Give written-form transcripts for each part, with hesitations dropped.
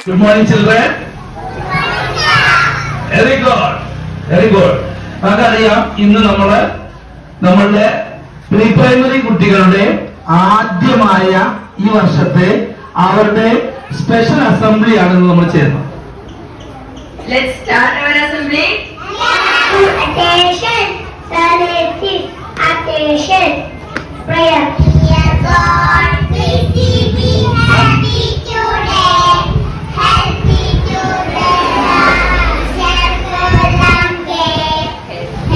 Good morning, children. Very good. Very good. നമുക്കറിയാം ഇന്ന് നമ്മളുടെ പ്രീ പ്രൈമറി കുട്ടികളുടെ ആദ്യമായ ഈ വർഷത്തെ അവരുടെ സ്പെഷ്യൽ അസംബ്ലി ആണെന്ന് നമ്മൾ ചെയ്യുന്നത്. Let's start our assembly. Attention, selective, attention, prayer. Dear God, please be happy today. Help me to learn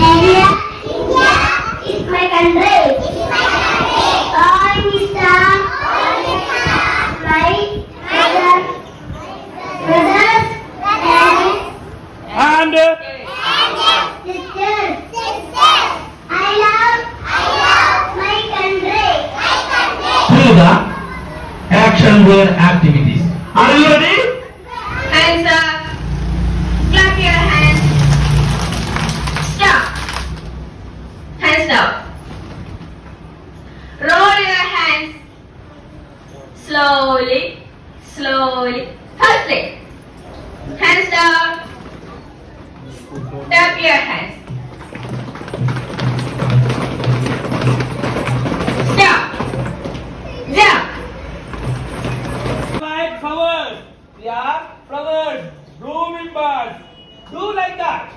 India is my country. All is my brothers And sisters. I love my country. through the action word activities. Are you ready? Hands up. Clap your hands. Stop. Hands down. Roll your hands. Slowly, slowly. Firstly, hands down. Tap your hands. Stop. Jump. Like flowers. We are flowers. Blooming birds. Do like that.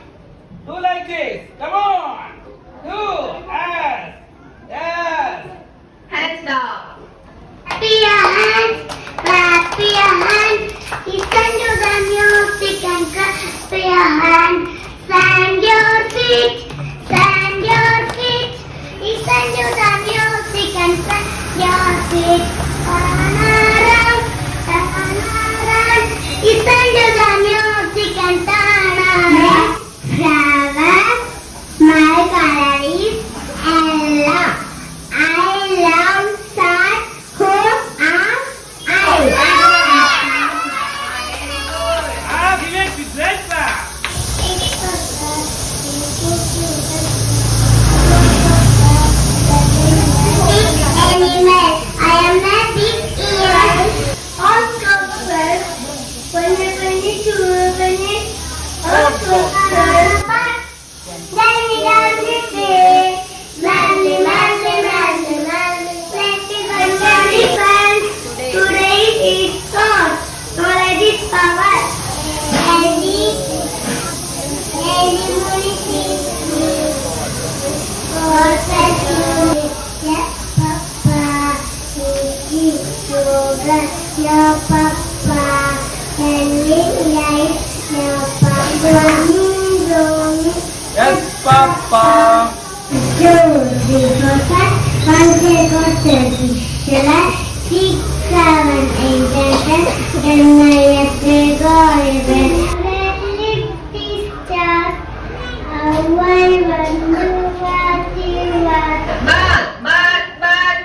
Do like this. Come on. Do. Yes. Yes. Hands down. Clap your hands. Clap your hands. Listen to the music and clap your hands. Stand your feet. Stand your feet. Listen to the music and stand your feet. Turn around. Turn around. Listen to the music and turn around. Flowers, my color is yellow. I love sun who are Ah, we make this right back. Animal. I am a big ear. October 2022. October. Danny, Danny, day. Manly, manly, manly, manly. 21 Today is God. Knowledge is power. Your papa and light your papa. Yes, Papa. Bath.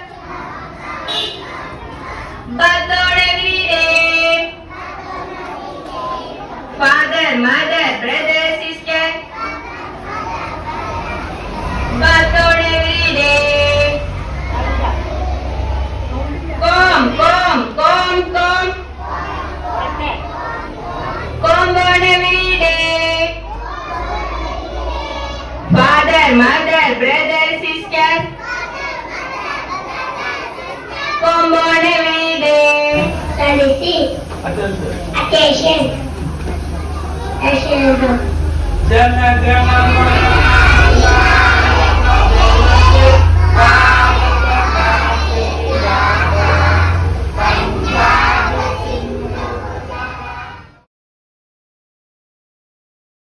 Bath on every day. Father, mother, brother, sister. Bath on every day. Comb. Comb on every day. Father, mother, brother, sister. Comb on every day. Attention. Jangan